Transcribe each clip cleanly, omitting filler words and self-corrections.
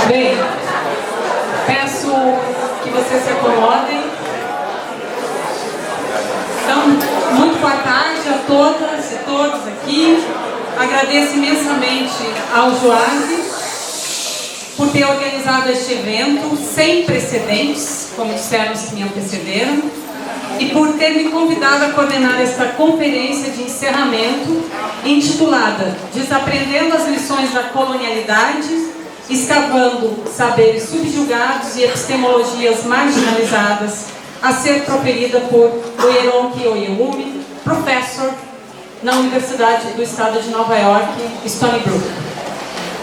Bem, peço que vocês se acomodem. Então, muito boa tarde a todas e todos aqui. Agradeço imensamente ao Joaze por ter organizado este evento sem precedentes, como disseram os que me antecederam, e por ter me convidado a coordenar esta conferência de encerramento intitulada Desaprendendo as lições da colonialidade, escavando saberes subjugados e epistemologias marginalizadas, a ser proferida por Oyèrónkẹ Oyěwùmí, professor na Universidade do Estado de Nova York, Stony Brook.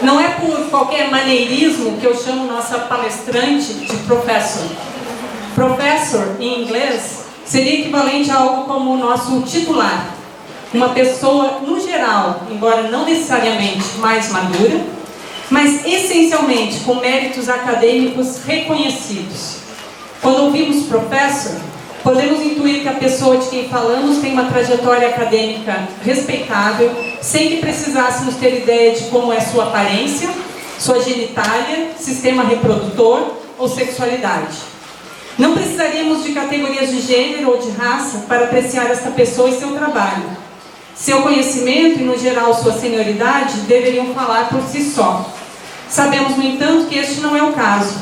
Não é por qualquer maneirismo que eu chamo nossa palestrante de professor. Professor, em inglês, seria equivalente a algo como o nosso titular. Uma pessoa, no geral, embora não necessariamente mais madura, mas essencialmente com méritos acadêmicos reconhecidos. Quando ouvimos professor, podemos intuir que a pessoa de quem falamos tem uma trajetória acadêmica respeitável, sem que precisássemos ter ideia de como é sua aparência, sua genitália, sistema reprodutor ou sexualidade. Não precisaríamos de categorias de gênero ou de raça para apreciar esta pessoa e seu trabalho. Seu conhecimento e, no geral, sua senioridade deveriam falar por si só. Sabemos, no entanto, que este não é o caso.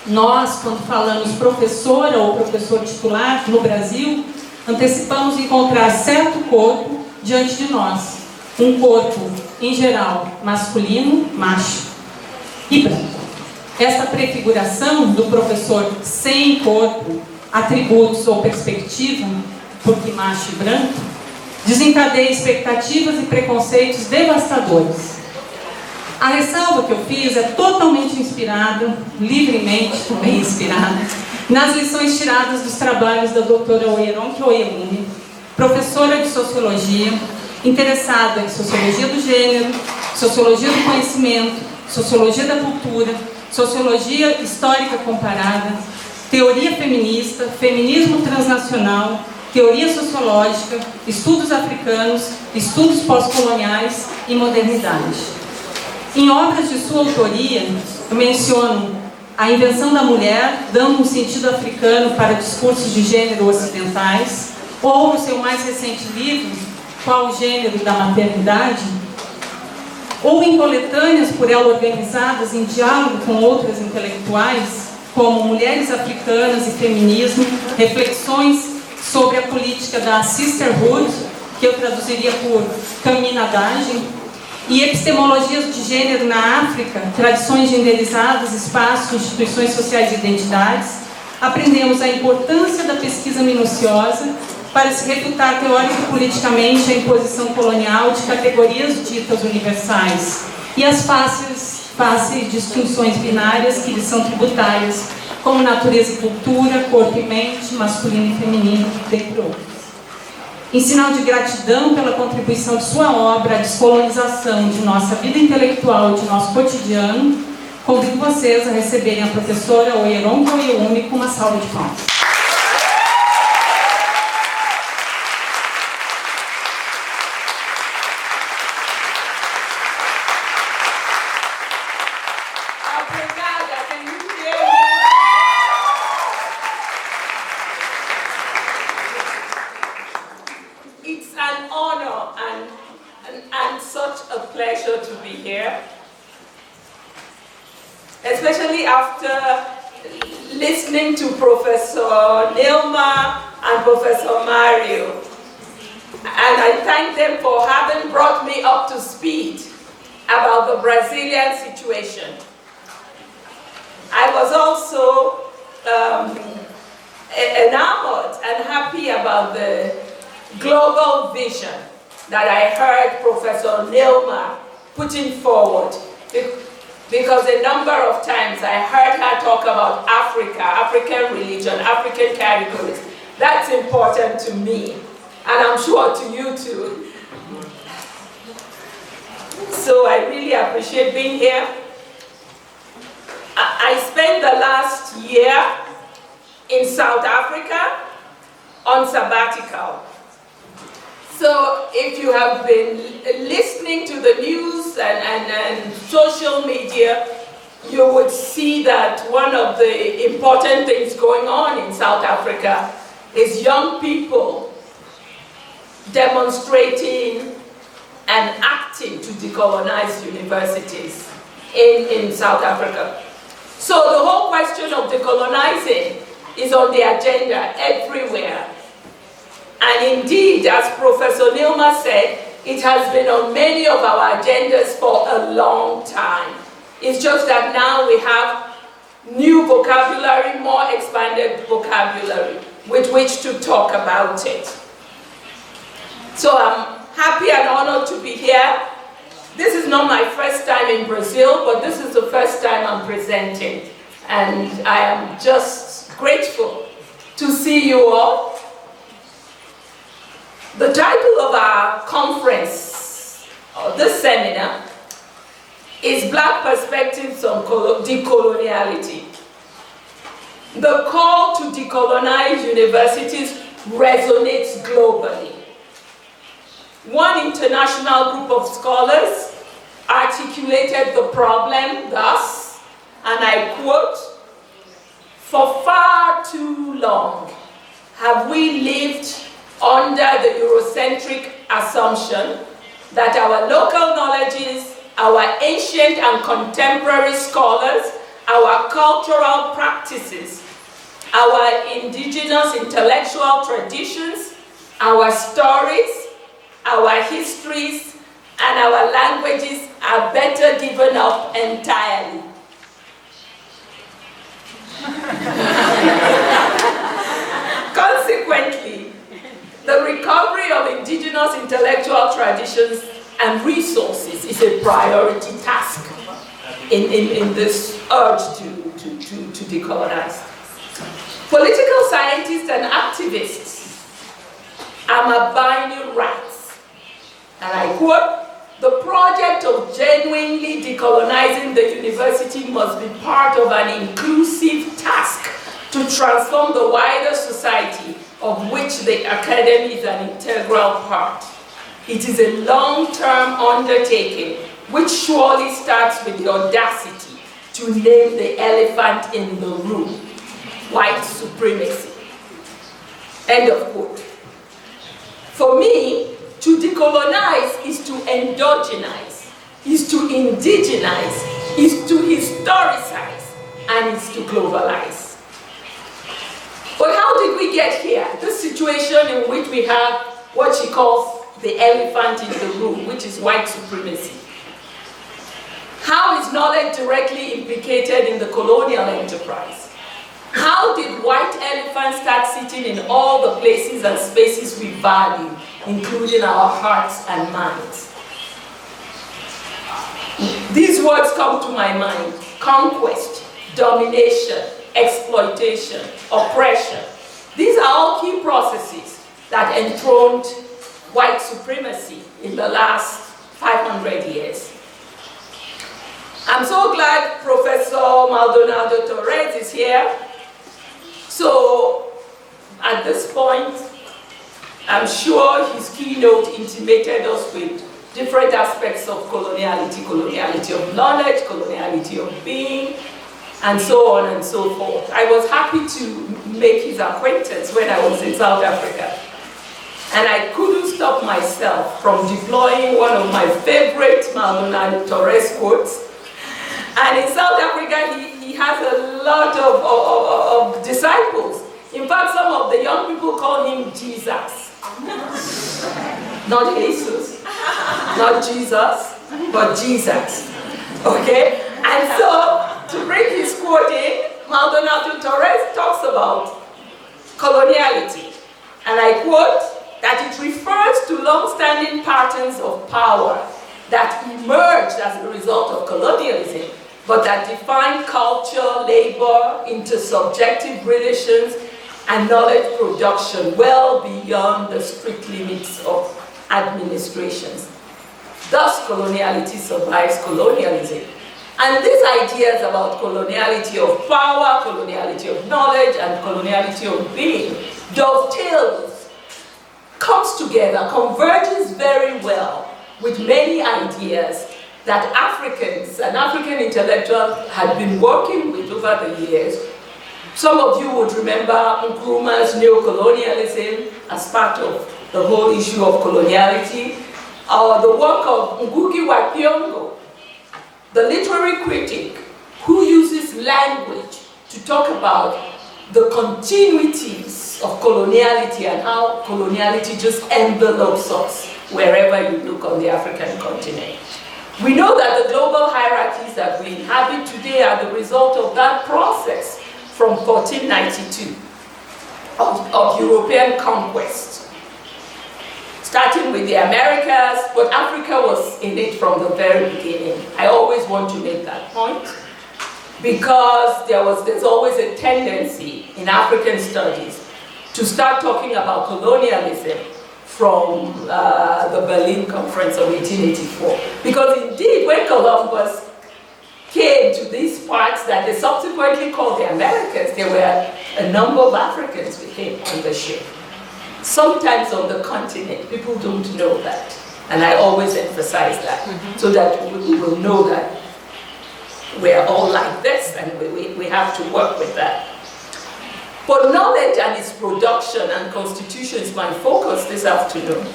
Nós, quando falamos professora ou professor titular no Brasil, antecipamos encontrar certo corpo diante de nós. Um corpo, em geral, masculino, macho e branco. Esta prefiguração do professor sem corpo, atributos ou perspectiva, porque macho e branco, desencadeia expectativas e preconceitos devastadores. A ressalva que eu fiz é totalmente inspirada, livremente também inspirada, nas lições tiradas dos trabalhos da doutora Oyèrónkẹ Oyěwùmí, professora de Sociologia, interessada em Sociologia do Gênero, Sociologia do Conhecimento, Sociologia da Cultura, Sociologia Histórica Comparada, Teoria Feminista, Feminismo Transnacional, Teoria Sociológica, Estudos Africanos, Estudos Pós-Coloniais e Modernidade. Em obras de sua autoria, eu menciono A Invenção da Mulher, dando um sentido africano para discursos de gênero ocidentais, ou no seu mais recente livro, Qual o Gênero da Maternidade, ou em coletâneas por ela organizadas em diálogo com outras intelectuais, como Mulheres Africanas e Feminismo, reflexões sobre a política da sisterhood, que eu traduziria por caminadagem, e epistemologias de gênero na África, tradições genderizadas, espaços, instituições sociais e identidades, aprendemos a importância da pesquisa minuciosa para se refutar teórico-politicamente a imposição colonial de categorias ditas universais e as fáceis distinções binárias que lhes são tributárias, como natureza e cultura, corpo e mente, masculino e feminino, dentre outros. Em sinal de gratidão pela contribuição de sua obra à descolonização de nossa vida intelectual e de nosso cotidiano, convido vocês a receberem a professora Oyèrónkẹ Oyěwùmí com uma salva de palmas. Especially after listening to Professor Nilma and Professor Mario. And I thank them for having brought me up to speed about the Brazilian situation. I was also enamored and happy about the global vision that I heard Professor Nilma putting forward. Because a number of times I heard her talk about Africa, African religion, African categories. That's important to me, and I'm sure to you too. So I really appreciate being here. I spent the last year in South Africa on sabbatical. So if you have been listening to the news and social media, you would see that one of the important things going on in South Africa is young people demonstrating and acting to decolonize universities in South Africa. So the whole question of decolonizing is on the agenda everywhere. And indeed, as Professor Nilma said, it has been on many of our agendas for a long time. It's just that now we have new vocabulary, more expanded vocabulary with which to talk about it. So I'm happy and honored to be here. This is not my first time in Brazil, but this is the first time I'm presenting. And I am just grateful to see you all. The title of our conference, or this seminar, is Black Perspectives on Decoloniality. The call to decolonize universities resonates globally. One international group of scholars articulated the problem thus, and I quote, "For far too long have we lived under the Eurocentric assumption that our local knowledges, our ancient and contemporary scholars, our cultural practices, our indigenous intellectual traditions, our stories, our histories, and our languages are better given up entirely." Consequently, the recovery of indigenous intellectual traditions and resources is a priority task in this urge to decolonize. Political scientists and activists are Mabini rats, and I quote, "The project of genuinely decolonizing the university must be part of an inclusive task to transform the wider society of which the academy is an integral part. It is a long-term undertaking which surely starts with the audacity to name the elephant in the room, white supremacy." End of quote. For me, to decolonize is to endogenize, is to indigenize, is to historicize, and is to globalize. But how did we get here? This situation in which we have what she calls the elephant in the room, which is white supremacy. How is knowledge directly implicated in the colonial enterprise? How did white elephants start sitting in all the places and spaces we value, including our hearts and minds? These words come to my mind: conquest, domination, exploitation, oppression. These are all key processes that enthroned white supremacy in the last 500 years. I'm so glad Professor Maldonado-Torres is here. So at this point, I'm sure his keynote intimated us with different aspects of coloniality, coloniality of knowledge, coloniality of being, and so on and so forth. I was happy to make his acquaintance when I was in South Africa. And I couldn't stop myself from deploying one of my favorite Maldonado-Torres quotes. And in South Africa, he has a lot of disciples. In fact, some of the young people call him Jesus. Not Jesus, not Jesus, but Jesus. Okay? And so, to bring his quote in, Maldonado-Torres talks about coloniality. And I quote, that it refers to long-standing patterns of power that emerged as a result of colonialism, but that define culture, labor, intersubjective relations, and knowledge production well beyond the strict limits of administrations. Thus, coloniality survives colonialism. And these ideas about coloniality of power, coloniality of knowledge, and coloniality of being dovetails, comes together, converges very well with many ideas that Africans, an African intellectual, had been working with over the years. Some of you would remember Nkrumah's neo-colonialism as part of the whole issue of coloniality, or the work of Ngugi wa Thiong'o, the literary critic who uses language to talk about the continuities of coloniality and how coloniality just envelopes us wherever you look on the African continent. We know that the global hierarchies that we inhabit today are the result of that process from 1492 of European conquest, starting with the Americas, but Africa was in it from the very beginning. I always want to make that point because there's always a tendency in African studies to start talking about colonialism from the Berlin Conference of 1884. Because indeed, when Columbus came to these parts that they subsequently called the Americas, there were a number of Africans with him on the ship. Sometimes on the continent, people don't know that. And I always emphasize that, so that we will know that we're all like this and we have to work with that. But knowledge and its production and constitution is my focus this afternoon.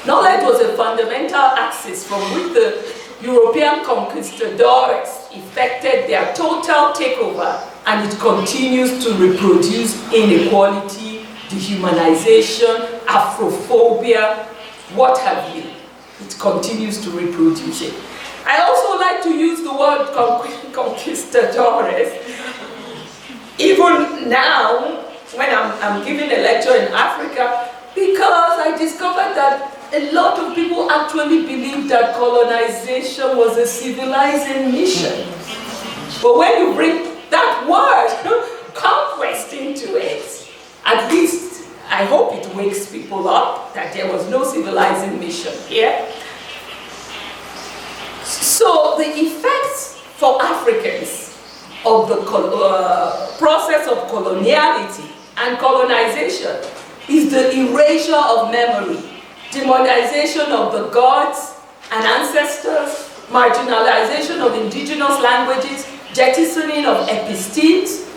Knowledge was a fundamental axis from which the European conquistadores effected their total takeover, and it continues to reproduce inequality, dehumanization, Afrophobia, what have you. It continues to reproduce it. I also like to use the word conquistadores. Even now, when I'm giving a lecture in Africa, because I discovered that a lot of people actually believe that colonization was a civilizing mission. But when you bring that word, conquest, into it, at least I hope it wakes people up that there was no civilizing mission here. So the effects for Africans of the process of coloniality and colonization is the erasure of memory, demonization of the gods and ancestors, marginalization of indigenous languages, jettisoning of epistemes,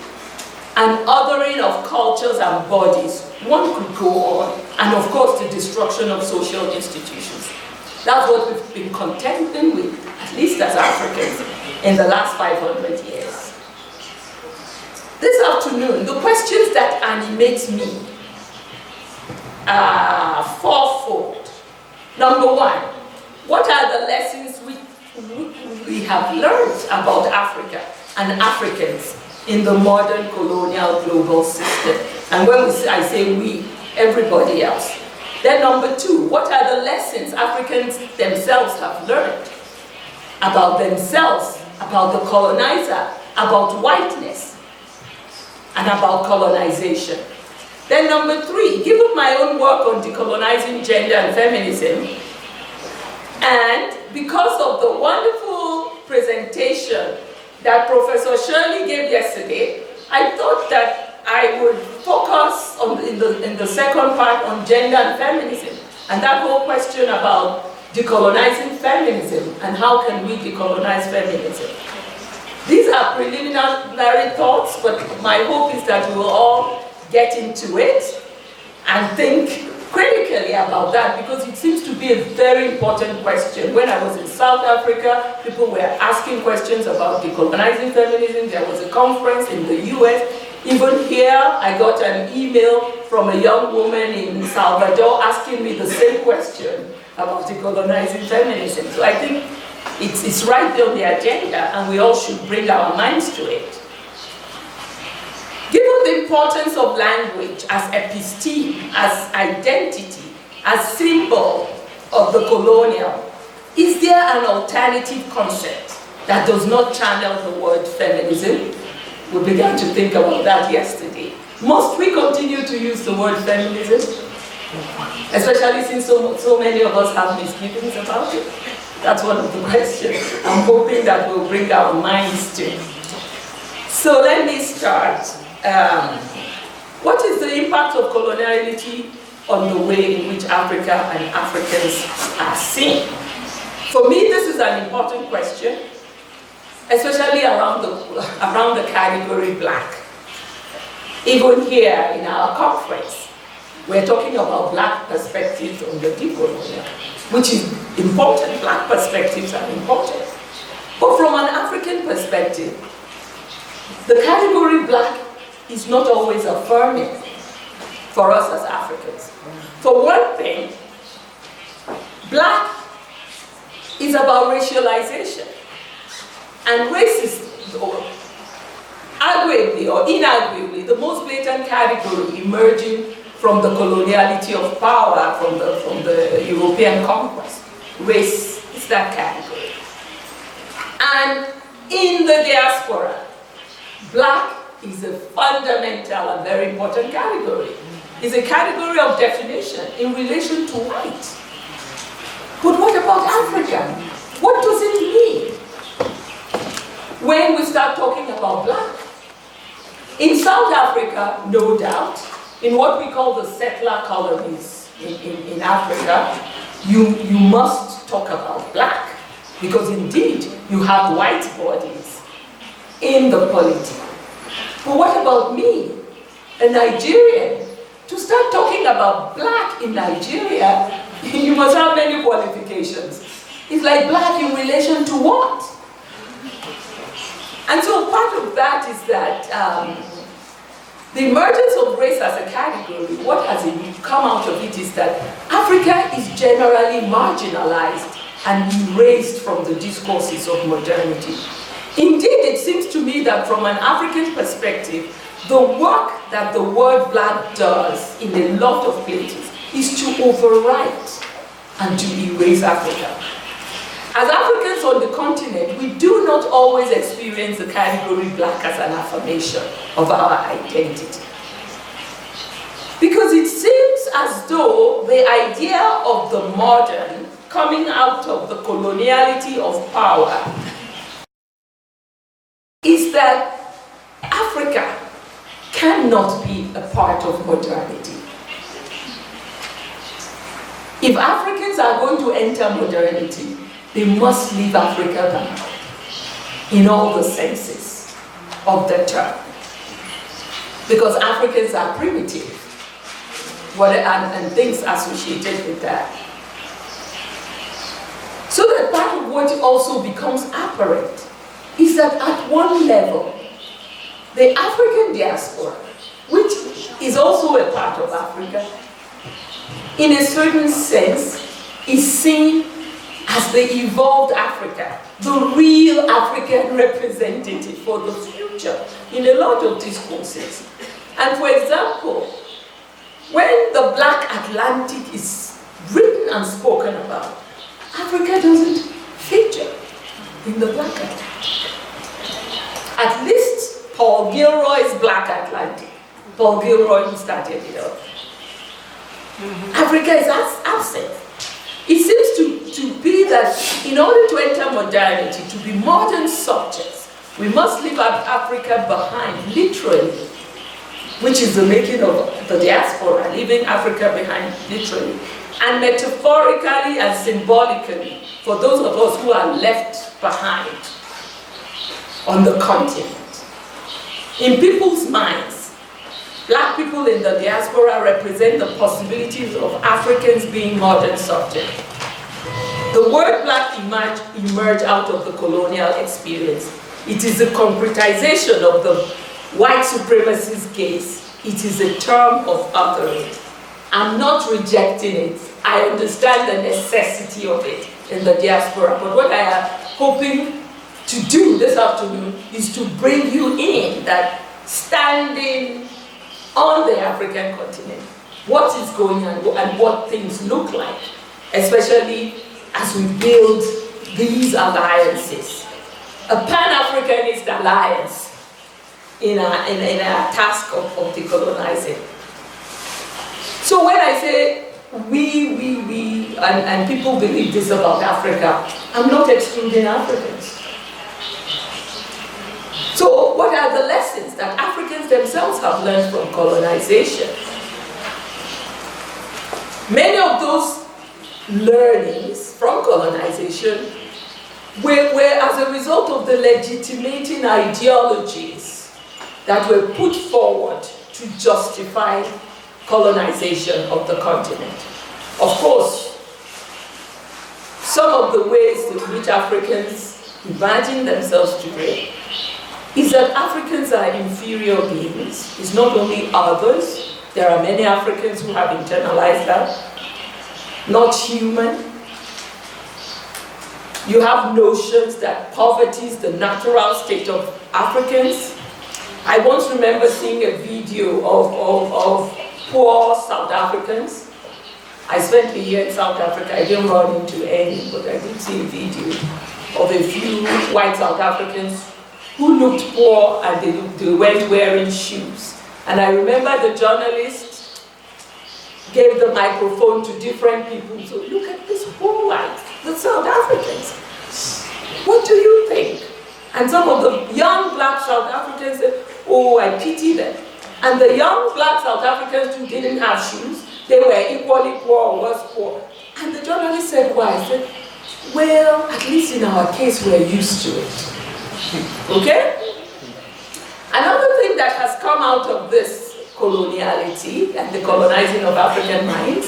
and othering of cultures and bodies. One could go on, and of course the destruction of social institutions. That's what we've been contending with, at least as Africans, in the last 500 years. This afternoon, the questions that animate me are fourfold. Number one, what are the lessons we have learned about Africa and Africans in the modern colonial global system? And when I say we, everybody else. Then number two, what are the lessons Africans themselves have learned about themselves, about the colonizer, about whiteness, and about colonization? Then number three, given my own work on decolonizing gender and feminism, and because of the wonderful presentation that Professor Shirley gave yesterday, I thought that I would focus on, in the second part on gender and feminism, and that whole question about decolonizing feminism and how can we decolonize feminism. These are preliminary thoughts, but my hope is that we will all get into it and think critically about that, because it seems to be a very important question. When I was in South Africa, people were asking questions about decolonizing feminism. There was a conference in the US. Even here, I got an email from a young woman in Salvador asking me the same question about decolonizing feminism. So I think it's right there on the agenda, and we all should bring our minds to it. Given the importance of language as episteme, as identity, as symbol of the colonial, is there an alternative concept that does not channel the word feminism? We began to think about that yesterday. Must we continue to use the word feminism? Especially since so many of us have misgivings about it. That's one of the questions I'm hoping that we'll bring our minds to. So let me start. What is the impact of coloniality on the way in which Africa and Africans are seen? For me, this is an important question, especially around the category black. Even here in our conference, we're talking about black perspectives on the decolonial, which is important. Black perspectives are important. But from an African perspective, the category black is not always affirming for us as Africans. For one thing, black is about racialization. And race is arguably or inarguably the most blatant category emerging from the coloniality of power, from the European conquest. Race is that category. And in the diaspora, black is a fundamental and very important category. It's a category of definition in relation to white. But what about Africa? What does it mean when we start talking about black? In South Africa, no doubt, in what we call the settler colonies in Africa, you must talk about black, because indeed you have white bodies in the polity. But what about me, a Nigerian? To start talking about black in Nigeria, you must have many qualifications. It's like black in relation to what? And so part of that is that the emergence of race as a category, what has come out of it is that Africa is generally marginalized and erased from the discourses of modernity. Indeed, it seems to me that from an African perspective, the work that the word black does in a lot of places is to overwrite and to erase Africa. As Africans on the continent, we do not always experience the category black as an affirmation of our identity. Because it seems as though the idea of the modern coming out of the coloniality of power is that Africa cannot be a part of modernity. If Africans are going to enter modernity, they must leave Africa behind in all the senses of the term. Because Africans are primitive, and things associated with that. So that part of what also becomes apparent is that at one level, the African diaspora, which is also a part of Africa, in a certain sense, is seen as the evolved Africa, the real African representative for the future in a lot of discourses. And for example, when the Black Atlantic is written and spoken about, Africa doesn't feature in the Black Atlantic. At least Paul Gilroy's Black Atlantic. Paul Gilroy who started it up. Africa is absent. It seems to be that in order to enter modernity, to be modern subjects, we must leave Africa behind, literally, which is the making of the diaspora, leaving Africa behind, literally, and metaphorically and symbolically, for those of us who are left behind on the continent. In people's minds, Black people in the diaspora represent the possibilities of Africans being modern subjects. The word Black emerged out of the colonial experience. It is a concretization of the white supremacist gaze. It is a term of othering. I'm not rejecting it. I understand the necessity of it in the diaspora. But what I am hoping to do this afternoon is to bring you in that standing on the African continent, what is going on and what things look like, especially as we build these alliances. A Pan-Africanist alliance in our task of decolonizing. So when I say we, and people believe this about Africa, I'm not excluding Africans. So what are the lessons that Africans themselves have learned from colonization? Many of those learnings from colonization were as a result of the legitimating ideologies that were put forward to justify colonization of the continent. Of course, some of the ways in which Africans imagine themselves today is that Africans are inferior beings. It's not only others. There are many Africans who have internalized that. Not human. You have notions that poverty is the natural state of Africans. I once remember seeing a video of poor South Africans. I spent a year in South Africa. I didn't run into any, but I did see a video of a few white South Africans who looked poor and they weren't wearing shoes. And I remember the journalist gave the microphone to different people. So look at this poor white, the South Africans. What do you think? And some of the young black South Africans said, oh, I pity them. And the young black South Africans who didn't have shoes, they were equally poor or worse poor. And the journalist said, why? I said, well, at least in our case, we're used to it. Okay? Another thing that has come out of this coloniality and the colonizing of African minds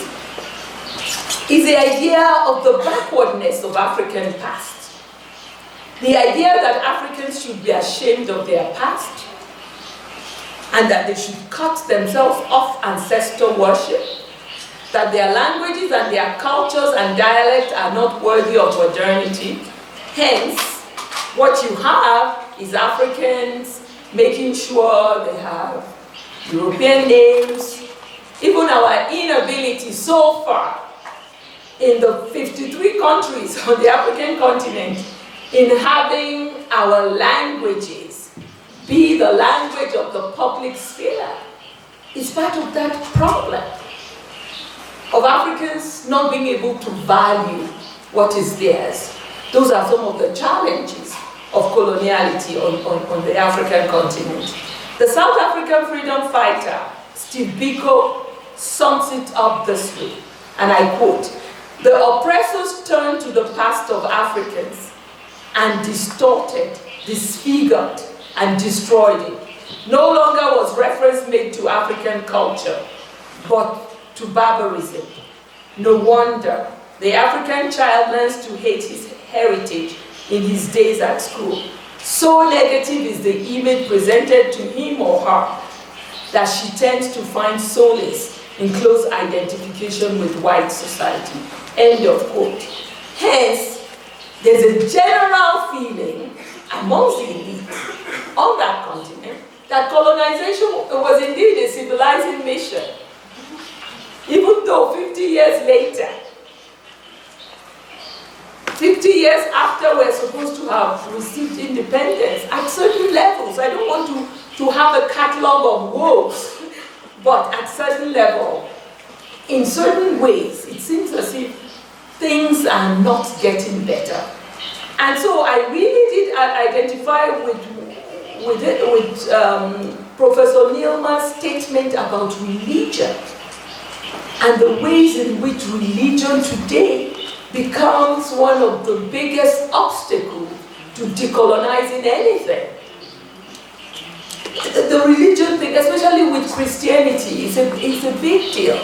is the idea of the backwardness of African past. The idea that Africans should be ashamed of their past and that they should cut themselves off ancestor worship, that their languages and their cultures and dialects are not worthy of modernity. Hence, what you have is Africans making sure they have European names. Even our inability so far in the 53 countries on the African continent in having our languages be the language of the public sphere is part of that problem of Africans not being able to value what is theirs. Those are some of the challenges of coloniality on the African continent. The South African freedom fighter, Steve Biko, sums it up this way, and I quote, "The oppressors turned to the past of Africans and distorted, disfigured, and destroyed it. No longer was reference made to African culture, but to barbarism. No wonder the African child learns to hate his heritage in his days at school. So negative is the image presented to him or her that she tends to find solace in close identification with white society." End of quote. Hence, there's a general feeling amongst the elite on that continent that colonization was indeed a civilizing mission. Even though 50 years later, 50 years after we're supposed to have received independence, at certain levels, I don't want to have a catalog of woes, but at certain level, in certain ways, it seems as if things are not getting better. And so I really did identify with Professor Nilma's statement about religion and the ways in which religion today becomes one of the biggest obstacles to decolonizing anything. The religion thing, especially with Christianity, is a big deal.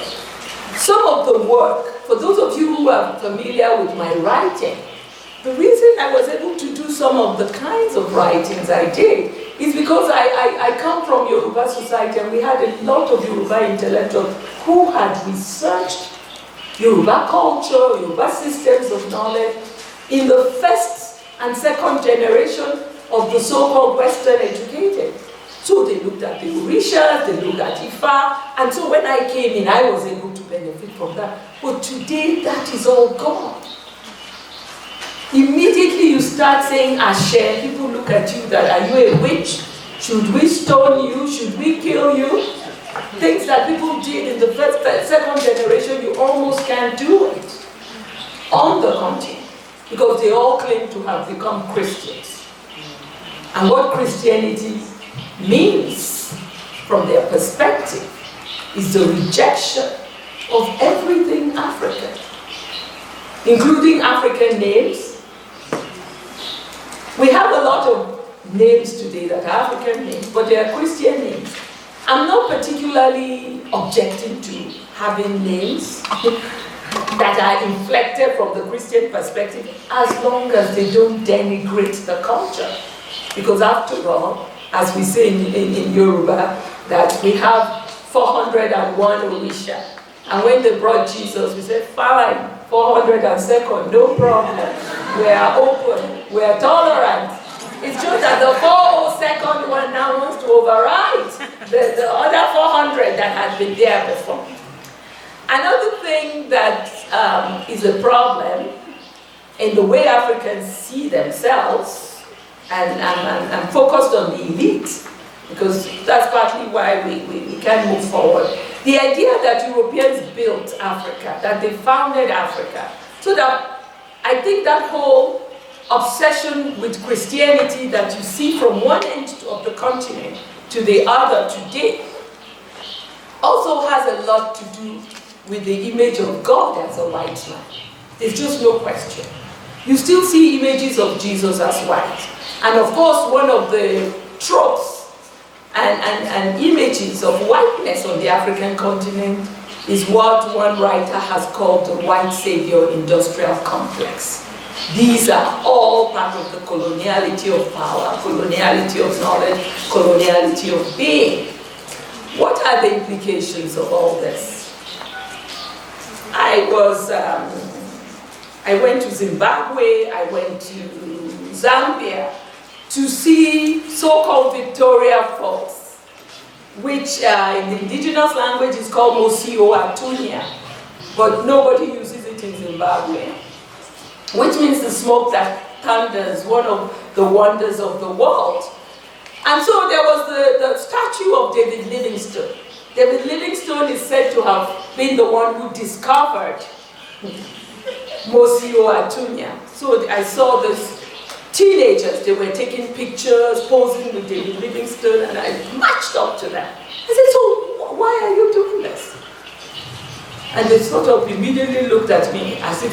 Some of the work, for those of you who are familiar with my writing, the reason I was able to do some of the kinds of writings I did is because I come from Yoruba society, and we had a lot of Yoruba intellectuals who had researched Yoruba culture, Yoruba systems of knowledge in the first and second generation of the so-called Western educated. So they looked at the Orishas, they looked at Ifa, and so when I came in, I was able to benefit from that. But today, that is all gone. Immediately you start saying Ashe, people look at you that, are you a witch? Should we stone you? Should we kill you? Things that people did in the second generation, you almost can't do it on the continent because they all claim to have become Christians. And what Christianity means from their perspective is the rejection of everything African. including African names. We have a lot of names today that are African names, but they are Christian names. I'm not particularly objecting to having names that are inflected from the Christian perspective, as long as they don't denigrate the culture. Because after all, as we say in Yoruba, that we have 401 Orisha. And when they brought Jesus, we said, fine, 402nd, no problem. We are open, we are tolerant. It's just that the 402nd one now wants to override the other 400 that had been there before. Another thing that is a problem in the way Africans see themselves, and I'm focused on the elite, because that's partly why we can't move forward. The idea that Europeans built Africa, that they founded Africa, so that I think that whole obsession with Christianity that you see from one end of the continent to the other today also has a lot to do with the image of God as a white man. There's just no question. You still see images of Jesus as white. And of course, one of the tropes and images of whiteness on the African continent is what one writer has called the white savior industrial complex. These are all part of the coloniality of power, coloniality of knowledge, coloniality of being. What are the implications of all this? I went to Zimbabwe, I went to Zambia to see so-called Victoria Falls, which in the indigenous language is called Mosio Atunya, but nobody uses it in Zimbabwe, which means the smoke that thunders, one of the wonders of the world. And so there was the statue of David Livingstone. David Livingstone is said to have been the one who discovered Mosio Atunya. So I saw this teenagers, they were taking pictures, posing with David Livingstone, and I marched up to them. I said, so why are you doing this? And they sort of immediately looked at me as if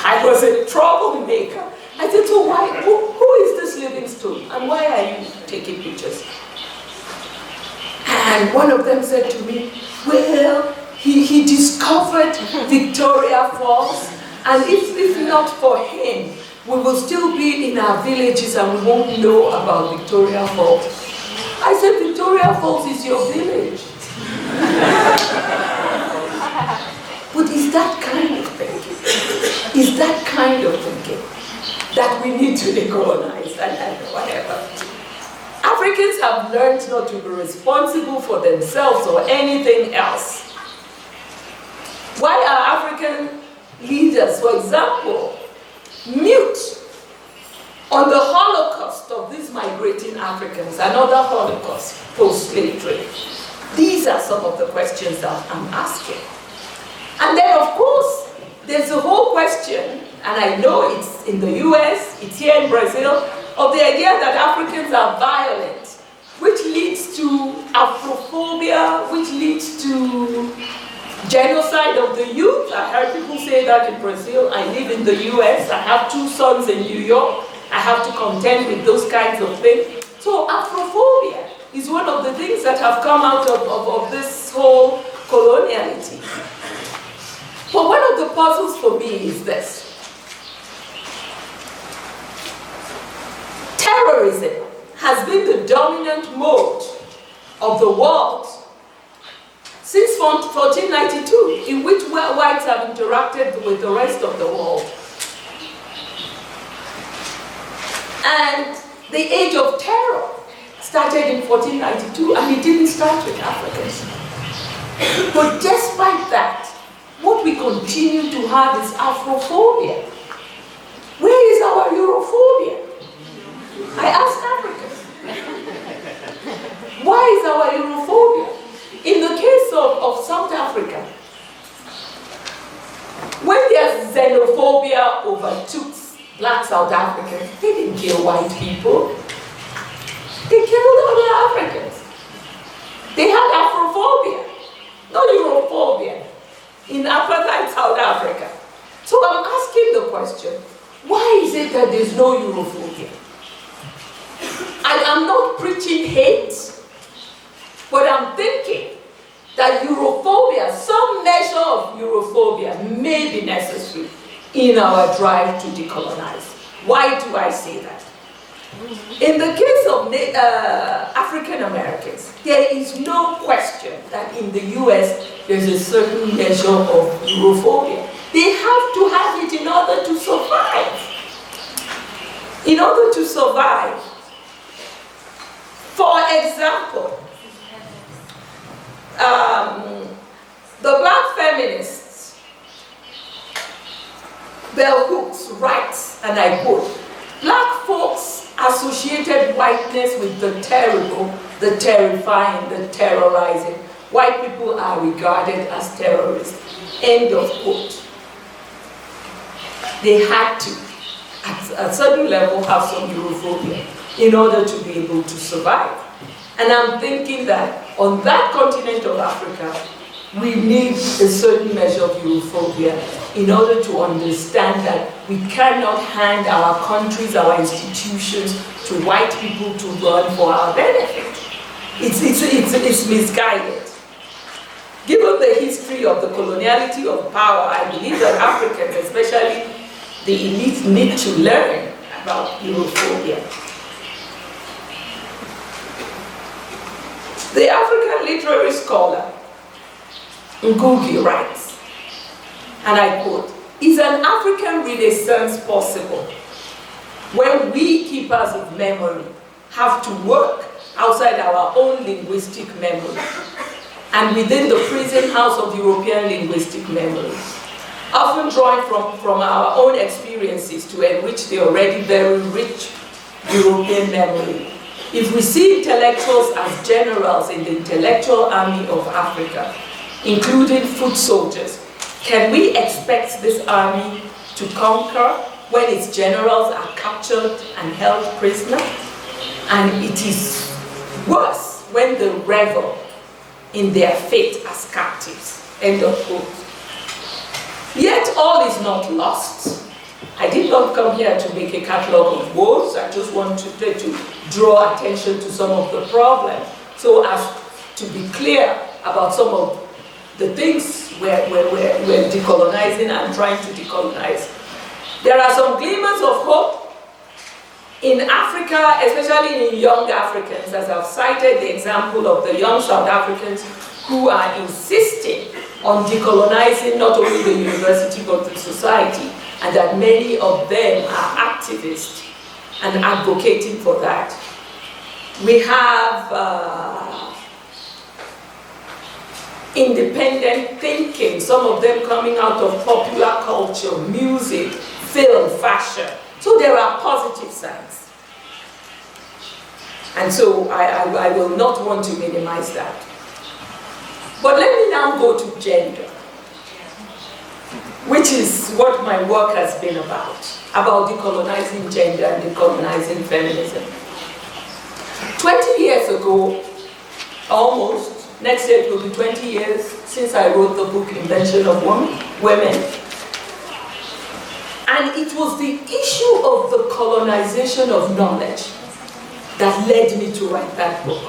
I was a troublemaker. I said, so why, who is this Livingstone? And why are you taking pictures? And one of them said to me, well, he discovered Victoria Falls, and if not for him, we will still be in our villages and we won't know about Victoria Falls. I said, Victoria Falls is your village. But is that kind of thinking? Is that kind of thinking that we need to decolonize and whatever? Africans have learned not to be responsible for themselves or anything else. Why are African leaders, for example, mute on the Holocaust of these migrating Africans, another Holocaust, post-slave trade? These are some of the questions that I'm asking. And then, of course, there's the whole question, and I know it's in the US, it's here in Brazil, of the idea that Africans are violent, which leads to Afrophobia, which leads to genocide of the youth. I heard people say that in Brazil. I live in the US. I have 2 sons in New York. I have to contend with those kinds of things. So Afrophobia is one of the things that have come out of this whole coloniality. But one of the puzzles for me is this. Terrorism has been the dominant mode of the world since 1492, in which whites have interacted with the rest of the world. And the age of terror started in 1492, and it didn't start with Africans. But despite that, what we continue to have is Afrophobia. Where is our Europhobia? I ask Africans. Why is our Europhobia? In the case of South Africa, when their xenophobia overtook black South Africans, they didn't kill white people. They killed other Africans. They had Afrophobia, not Europhobia, in apartheid South Africa. So I'm asking the Africa, there's no Europhobia. And I'm not preaching hate, but I'm thinking that Europhobia, some measure of Europhobia may be necessary in our drive to decolonize. Why do I say that? In the case of African Americans, there is no question that in the US there's a certain measure of Europhobia. They have to have it in order to survive. In order to survive. For example, the black feminists, Bell Hooks writes, and I quote, "Black folks associated whiteness with the terrible, the terrifying, the terrorizing. White people are regarded as terrorists." End of quote. They had to, at a certain level, have some Europhobia in order to be able to survive. And I'm thinking that on that continent of Africa, we need a certain measure of Europhobia in order to understand that we cannot hand our countries, our institutions to white people to run for our benefit. It's misguided. Given the history of the coloniality of power, I believe that Africans, especially the elite, need to learn about Europhobia. The African literary scholar Ngugi writes, and I quote, "Is an African Renaissance possible when we keepers of memory have to work outside our own linguistic memory and within the prison house of European linguistic memory, often drawing from our own experiences to enrich the already very rich European memory? If we see intellectuals as generals in the intellectual army of Africa, including foot soldiers, can we expect this army to conquer when its generals are captured and held prisoner? And it is worse when they revel in their fate as captives." End of quote. Yet all is not lost. I did not come here to make a catalog of woes. I just wanted to draw attention to some of the problems so as to be clear about some of the things we're decolonizing and trying to decolonize. There are some glimmers of hope in Africa, especially in young Africans, as I've cited the example of the young South Africans who are insisting on decolonizing not only the university but the society, and that many of them are activists and advocating for that. We have independent thinking, some of them coming out of popular culture, music, film, fashion. So there are positive signs. And so I will not want to minimize that. But let me now go to gender, which is what my work has been about decolonizing gender and decolonizing feminism. 20 years ago, almost, next year it will be 20 years since I wrote the book Invention of Women. And it was the issue of the colonization of knowledge that led me to write that book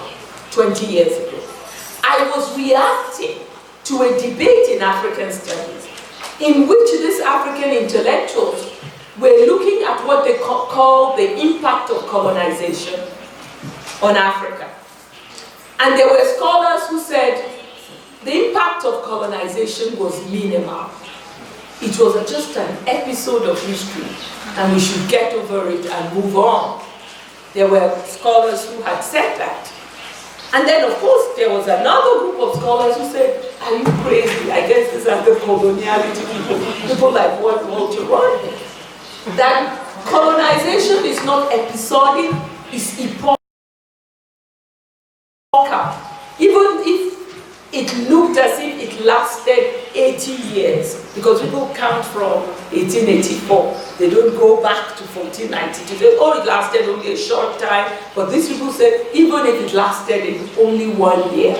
20 years ago. I was reacting to a debate in African studies in which these African intellectuals were looking at what they call the impact of colonization on Africa. And there were scholars who said the impact of colonization was minimal. It was just an episode of history and we should get over it and move on. There were scholars who had said that. And then, of course, there was another group of scholars who said, "Are you crazy? I guess these are the coloniality people like Walter Rodney. That colonization is not episodic, it's epochal. Even if it looked as if it lasted 80 years, because people count from 1884. They don't go back to 1492. They say, oh, it lasted only a short time. But these people said, even if it lasted in only 1 year,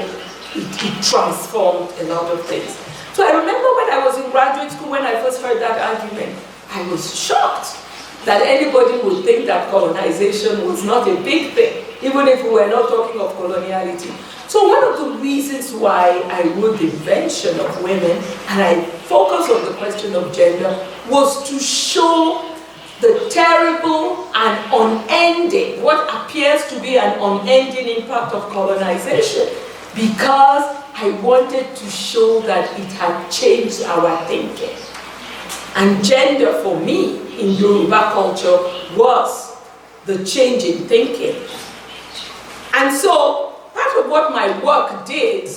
it transformed a lot of things. So I remember when I was in graduate school, when I first heard that argument, I was shocked. that anybody would think that colonization was not a big thing, even if we were not talking of coloniality. So one of the reasons why I wrote The Invention of Women, and I focused on the question of gender, was to show the terrible and unending, what appears to be an unending impact of colonization, because I wanted to show that it had changed our thinking. And gender for me in Yoruba culture was the change in thinking. And so part of what my work did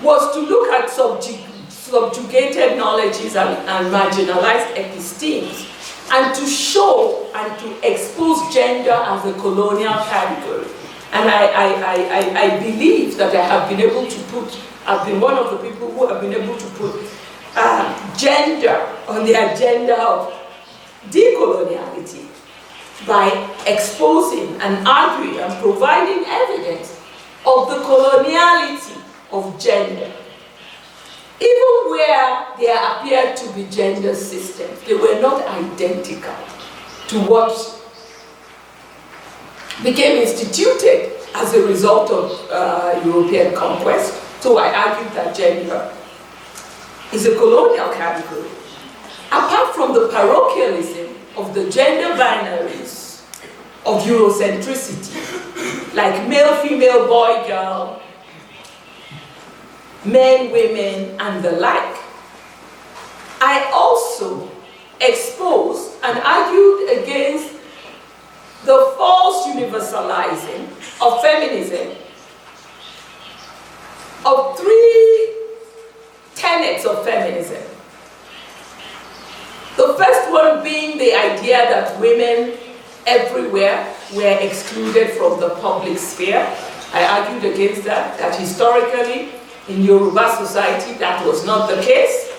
was to look at subjugated knowledges and marginalized epistemes, and to show and to expose gender as a colonial category. And I believe that I have been able to put, I've been one of the people who have been able to put gender on the agenda of decoloniality by exposing and arguing and providing evidence of the coloniality of gender. Even where there appeared to be gender systems, they were not identical to what became instituted as a result of European conquest. So I argued that gender is a colonial category. Apart from the parochialism of the gender binaries of Eurocentricity, like male, female, boy, girl, men, women, and the like, I also exposed and argued against the false universalizing of feminism, of three tenets of feminism. The first one being the idea that women everywhere were excluded from the public sphere. I argued against that, that historically in Yoruba society that was not the case.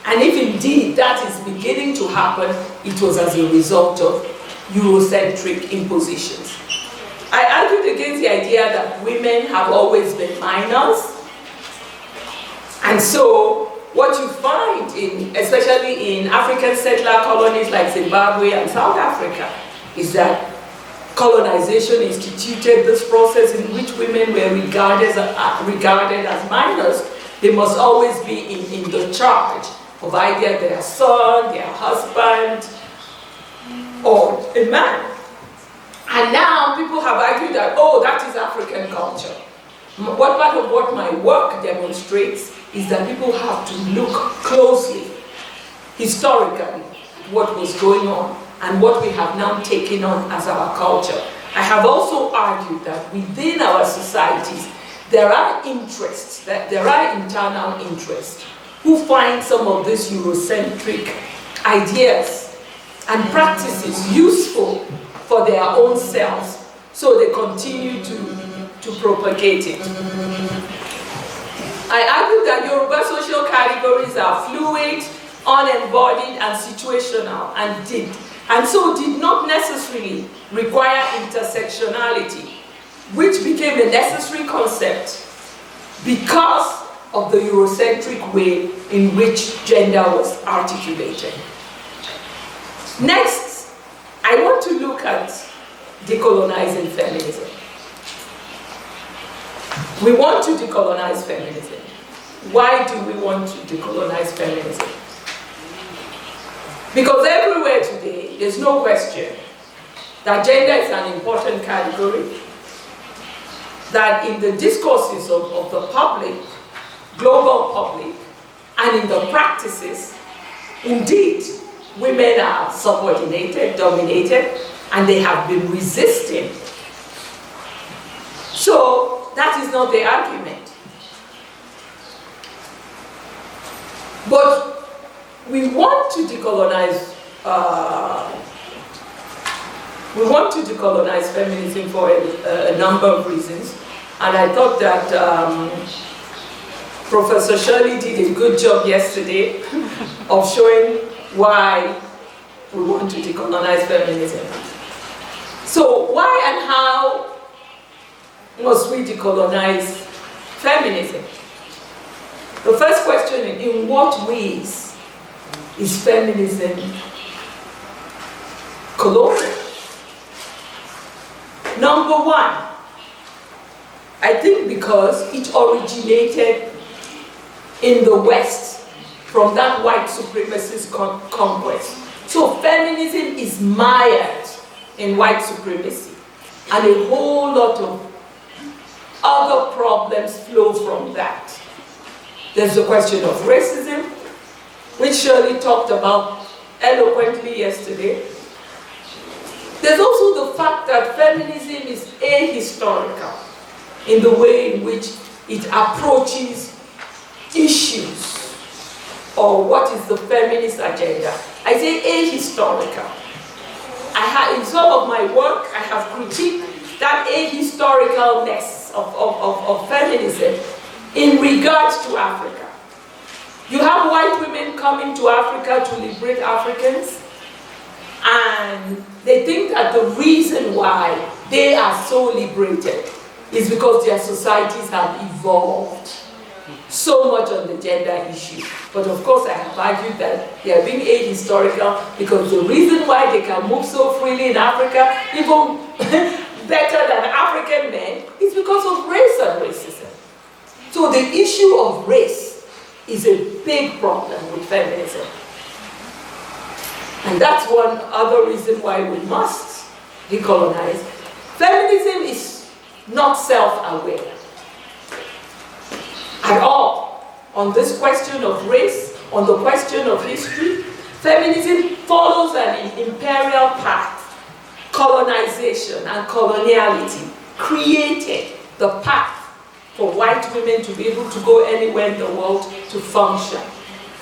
And if indeed that is beginning to happen, it was as a result of Eurocentric impositions. I argued against the idea that women have always been minors. And so what you find, especially in African settler colonies like Zimbabwe and South Africa, is that colonization instituted this process in which women were regarded as minors. They must always be in the charge of either their son, their husband, or a man. And now people have argued that, oh, that is African culture. What part of what my work demonstrates is that people have to look closely, historically, at what was going on and what we have now taken on as our culture. I have also argued that within our societies, there are interests, that there are internal interests, who find some of these Eurocentric ideas and practices useful for their own selves, so they continue to propagate it. I argue that Yoruba social categories are fluid, unembodied, and situational, and so did not necessarily require intersectionality, which became a necessary concept because of the Eurocentric way in which gender was articulated. Next, I want to look at decolonizing feminism. We want to decolonize feminism. Why do we want to decolonize feminism? Because everywhere today, there's no question that gender is an important category, that in the discourses of the public, global public, and in the practices, indeed, women are subordinated, dominated, and they have been resisting. So that is not the argument. But we want to decolonize. We want to decolonize feminism for a number of reasons, and I thought that Professor Shirley did a good job yesterday of showing why we want to decolonize feminism. So why and how must we decolonize feminism? The first question is, in what ways is feminism colonial. Number one, I think because it originated in the West from that white supremacist conquest. So feminism is mired in white supremacy, and a whole lot of other problems flow from that. There's the question of racism, which Shirley talked about eloquently yesterday. There's also the fact that feminism is ahistorical in the way in which it approaches issues, or what is the feminist agenda. I say ahistorical. In some of my work, I have critiqued that ahistoricalness of feminism in regards to Africa. You have white women coming to Africa to liberate Africans, and they think that the reason why they are so liberated is because their societies have evolved so much on the gender issue. But of course I have argued that they are being ahistorical because the reason why they can move so freely in Africa, even better than African men, is because of race and racism. So the issue of race is a big problem with feminism. And that's one other reason why we must decolonize. Feminism is not self-aware at all on this question of race, on the question of history. Feminism follows an imperial path. Colonization and coloniality created the path for white women to be able to go anywhere in the world to function.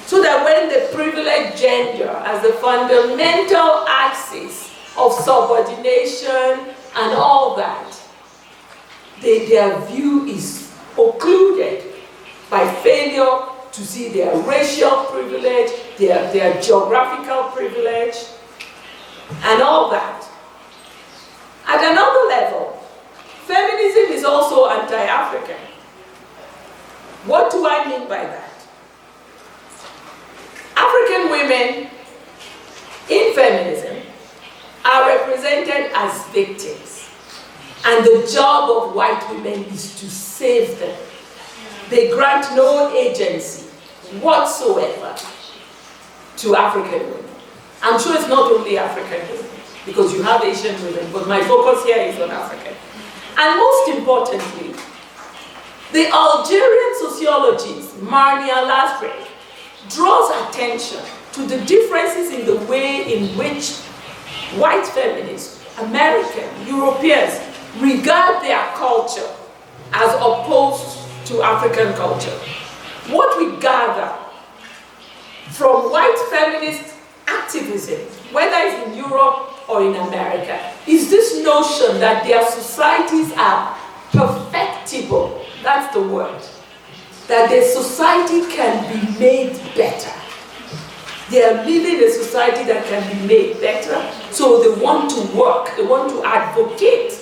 So that when the privileged gender as the fundamental axis of subordination and all that, their view is occluded by failure to see their racial privilege, their geographical privilege, and all that. At another level, feminism is also anti-African. What do I mean by that? African women in feminism are represented as victims, and the job of white women is to save them. They grant no agency whatsoever to African women. I'm sure it's not only African women, because you have Asian women, but my focus here is on African. And most importantly, the Algerian sociologist Marginalizadas draws attention to the differences in the way in which white feminists, American, Europeans, regard their culture as opposed to African culture. What we gather from white feminist activism, whether it's in Europe or in America, is this notion that their societies are perfectible. That's the word. That their society can be made better. They are living a society that can be made better, so they want to work, they want to advocate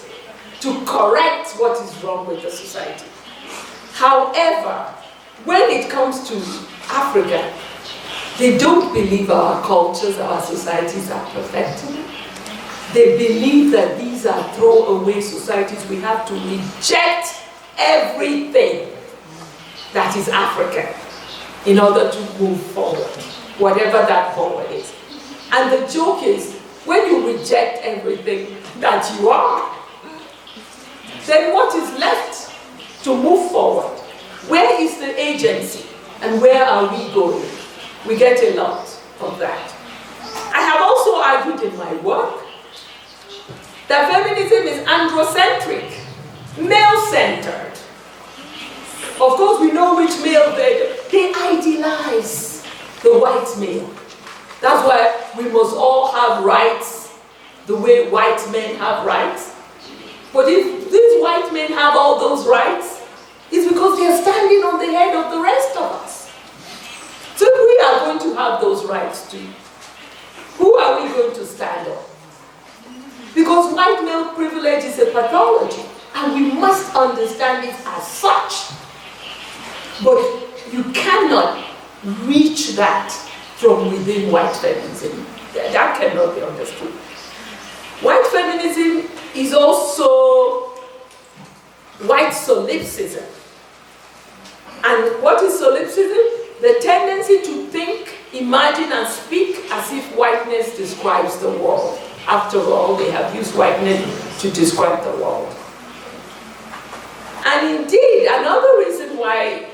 to correct what is wrong with the society. However, when it comes to Africa, they don't believe our cultures, our societies are perfectible. They believe that these are throwaway societies. We have to reject everything that is African in order to move forward, whatever that forward is. And the joke is, when you reject everything that you are, then what is left to move forward? Where is the agency and where are we going? We get a lot of that. I have also argued in my work that feminism is androcentric, male-centered. Of course, we know which male they idealize the white male. That's why we must all have rights the way white men have rights. But if these white men have all those rights, it's because they are standing on the head of the rest of us. So if we are going to have those rights too, who are we going to stand on? Because white male privilege is a pathology, and we must understand it as such. But you cannot reach that from within white feminism. That cannot be understood. White feminism is also white solipsism. And what is solipsism? The tendency to think, imagine, and speak as if whiteness describes the world. After all, they have used whiteness to describe the world. And indeed, another reason why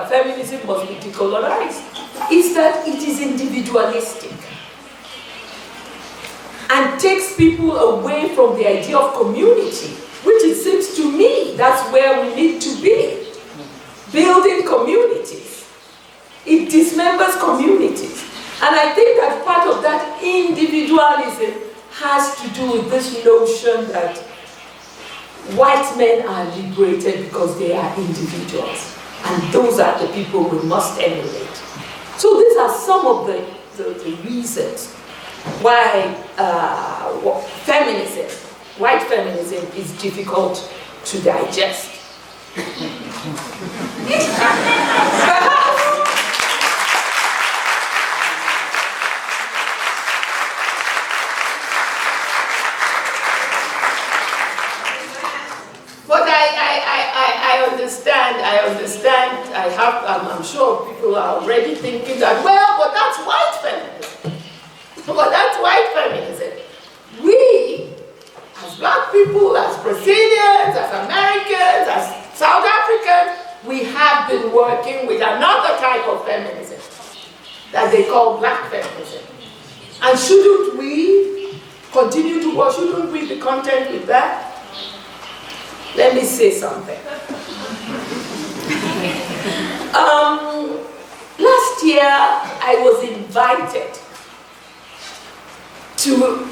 feminism must be decolonized is that it is individualistic and takes people away from the idea of community, which it seems to me that's where we need to be, building communities. It dismembers communities. And I think that part of that individualism has to do with this notion that white men are liberated because they are individuals. And those are the people we must emulate. So these are some of the reasons why white feminism is difficult to digest. But I understand, I'm sure people are already thinking that, well, but that's white feminism. But that's white feminism. We, as black people, as Brazilians, as Americans, as South Africans, we have been working with another type of feminism that they call black feminism. And shouldn't we continue to work? Shouldn't we be content with that? Let me say something. Last year, I was invited to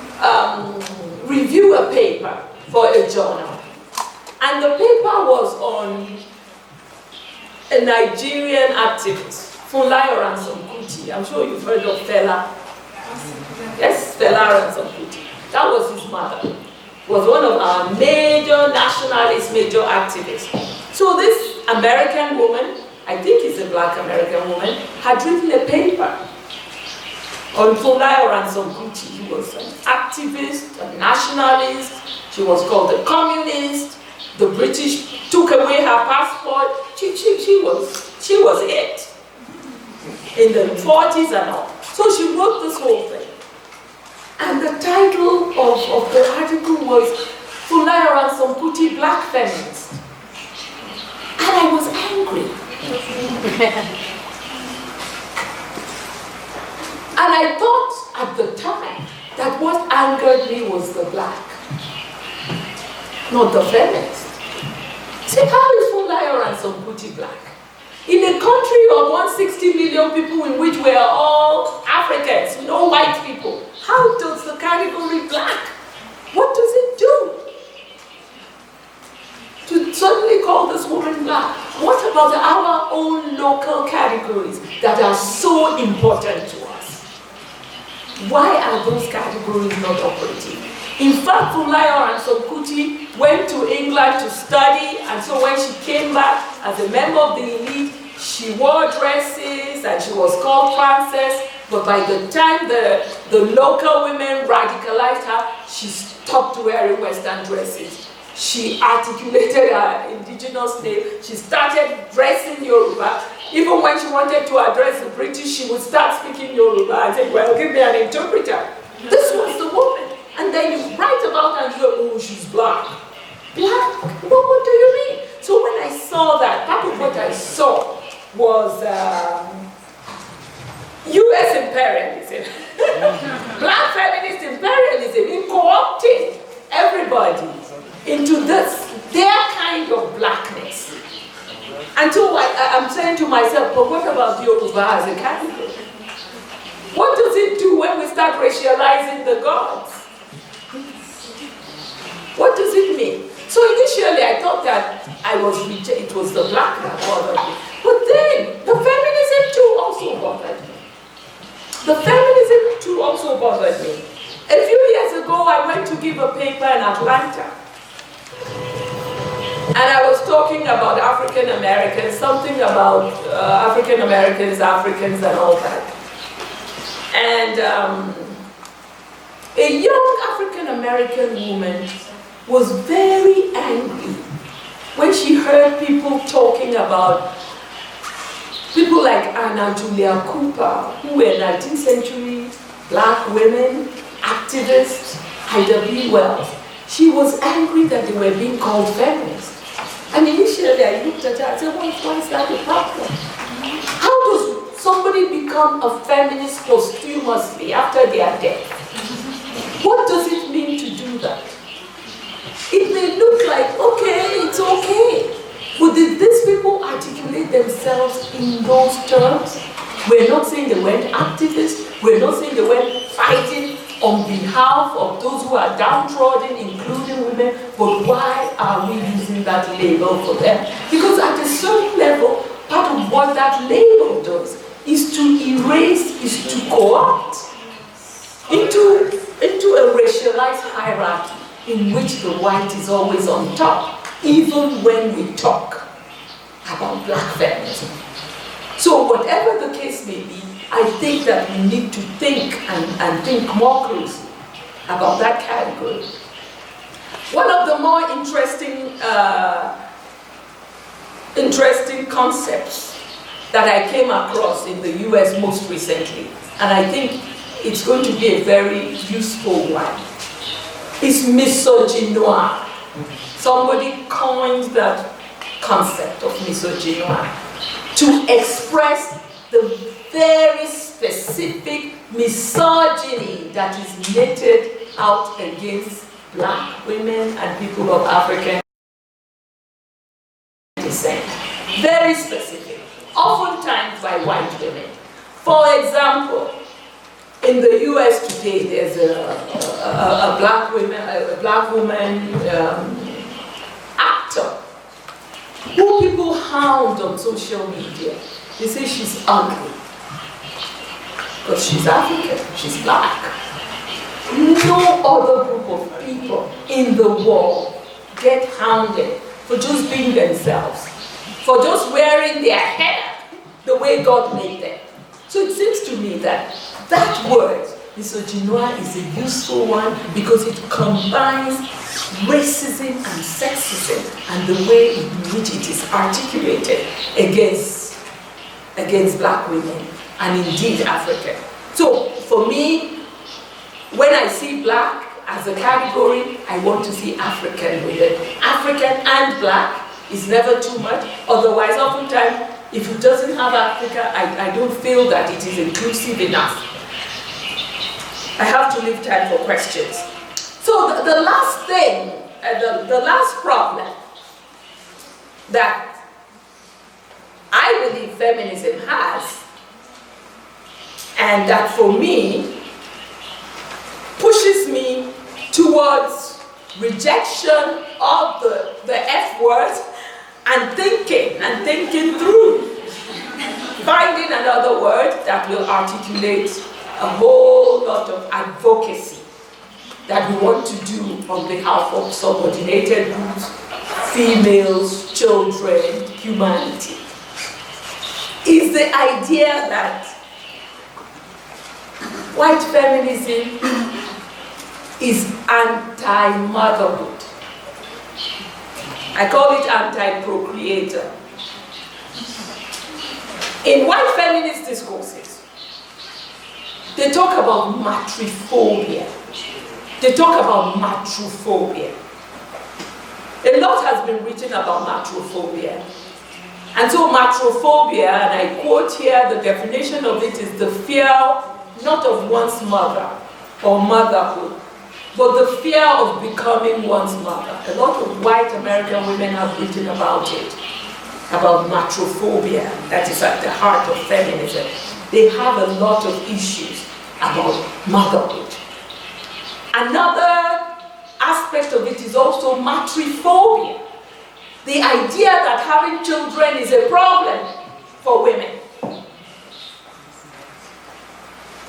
review a paper for a journal. And the paper was on a Nigerian activist, Funlayo Ransom Kuti. I'm sure you've heard of Fela. Yes, Fela Ransom Kuti. That was his mother. Was one of our major nationalist, major activists. So this American woman, I think it's a black American woman, had written a paper on Funlayo Ransom Kuti. He was an activist, a nationalist. She was called a communist. The British took away her passport. She was it in the 40s and all. So she wrote this whole thing. And the title of the article was Funlayo Ransom Kuti, Black Feminist. And I was angry. And I thought at the time that what angered me was the black, not the feminist. See, how is Funlayo Ransom Kuti black? In a country of 160 million people in which we are all Africans, no white people, how does the category black? What does it do? To suddenly call this woman black. What about our own local categories that are so important to us? Why are those categories not operating? In fact, Funlayo Ransom Kuti went to England to study, and so when she came back as a member of the elite, she wore dresses and she was called Princess, but by the time the local women radicalized her, she stopped wearing Western dresses. She articulated her indigenous name. She started dressing Yoruba. Even when she wanted to address the British, she would start speaking Yoruba and say, well, give me an interpreter. This was the woman. And then you write about her and you go, oh, she's black. Black? Well, what do you mean? So when I saw that, part of what I saw was US imperialism. Black feminist imperialism in co-opting everybody into this, their kind of blackness. And so I'm saying to myself, but what about Yoruba as a category? What does it do when we start racializing the gods? What does it mean? So initially I thought that it was the black that bothered me. But then the feminism too also bothered me. The feminism too also bothered me. A few years ago I went to give a paper in Atlanta. And I was talking about African Americans, something about African Americans, Africans and all that. And a young African American woman was very angry when she heard people talking about people like Anna Julia Cooper, who were 19th century black women, activists, Ida B. Wells. She was angry that they were being called feminists. And initially I looked at her and said, why is that a problem? How does somebody become a feminist posthumously after they are dead? What does it mean to do that? It may look like, okay, it's okay. But did these people articulate themselves in those terms? We're not saying they weren't activists. We're not saying they weren't fighting on behalf of those who are downtrodden, including women. But why are we using that label for them? Because at a certain level, part of what that label does is to erase, is to co-opt into a racialized hierarchy in which the white is always on top, even when we talk about black feminism. So whatever the case may be, I think that we need to think and think more closely about that category. One of the more interesting concepts that I came across in the US most recently, and I think it's going to be a very useful one, is misogynoir. Somebody coined that concept of misogynoir to express the very specific misogyny that is meted out against black women and people of African descent. Very specific, oftentimes by white women. For example, in the US today, there's a black woman actor who people hound on social media. They say she's ugly because she's African, she's black. No other group of people in the world get hounded for just being themselves, for just wearing their hair the way God made them. So it seems to me that that word, misogynoir, is a useful one because it combines racism and sexism and the way in which it is articulated against black women and indeed African. So for me, when I see black as a category, I want to see African with it. African and black is never too much. Otherwise, oftentimes, if it doesn't have Africa, I don't feel that it is inclusive enough. I have to leave time for questions. So the last thing, the last problem that I believe feminism has, and that for me pushes me towards rejection of the F words and thinking through, finding another word that will articulate a whole lot of advocacy that we want to do on behalf of subordinated groups, females, children, humanity, is the idea that white feminism is anti-motherhood. I call it anti-procreator. In white feminist discourses, they talk about matriphobia. They talk about matrophobia. A lot has been written about matrophobia. And so matrophobia, and I quote here, the definition of it is the fear not of one's mother or motherhood, but the fear of becoming one's mother. A lot of white American women have written about it, about matrophobia, that is at the heart of feminism. They have a lot of issues about motherhood. Another aspect of it is also matriphobia. The idea that having children is a problem for women.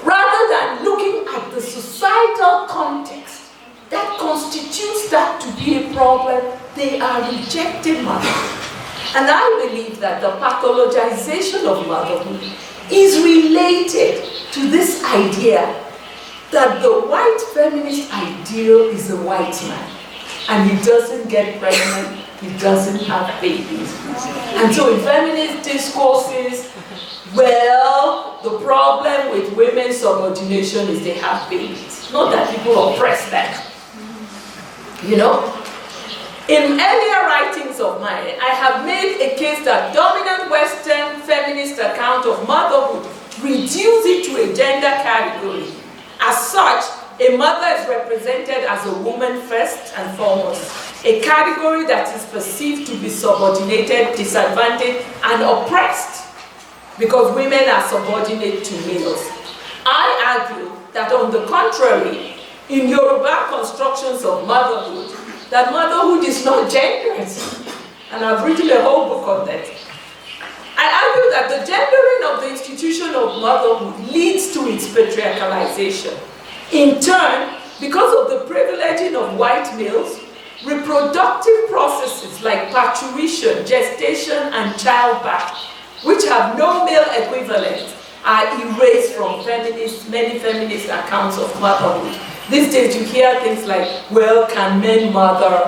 Rather than looking at the societal context that constitutes that to be a problem, they are rejecting motherhood. And I believe that the pathologization of motherhood is related to this idea that the white feminist ideal is a white man, and he doesn't get pregnant, he doesn't have babies. And so in feminist discourses, well, the problem with women's subordination is they have babies, not that people oppress them. You know? In earlier writings of mine, I have made a case that dominant Western feminist account of motherhood reduce it to a gender category. As such, a mother is represented as a woman first and foremost, a category that is perceived to be subordinated, disadvantaged, and oppressed because women are subordinate to males. I argue that on the contrary, in Yoruba constructions of motherhood, that motherhood is not gendered, and I've written a whole book on that. I argue that the gendering of the institution of motherhood leads to its patriarchalization. In turn, because of the privileging of white males, reproductive processes like parturition, gestation, and childbirth, which have no male equivalent, are erased from many feminist accounts of motherhood. These days you hear things like, well, can men mother?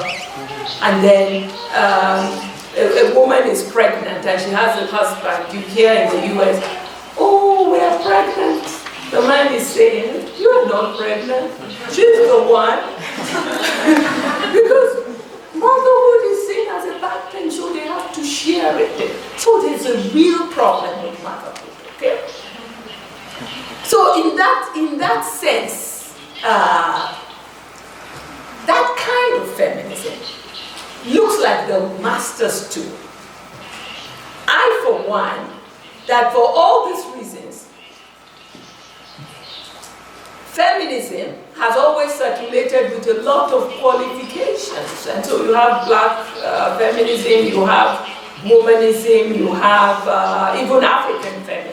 And then a woman is pregnant and she has a husband. You hear in the US, oh, we are pregnant. The man is saying, you are not pregnant. She's the one. Because motherhood is seen as a bad thing, so they have to share it. So there's a real problem with motherhood, okay? So in that sense, that kind of feminism looks like the master's tool. I, for one, that for all these reasons, feminism has always circulated with a lot of qualifications. And so you have black feminism, you have womanism, you have even African feminism.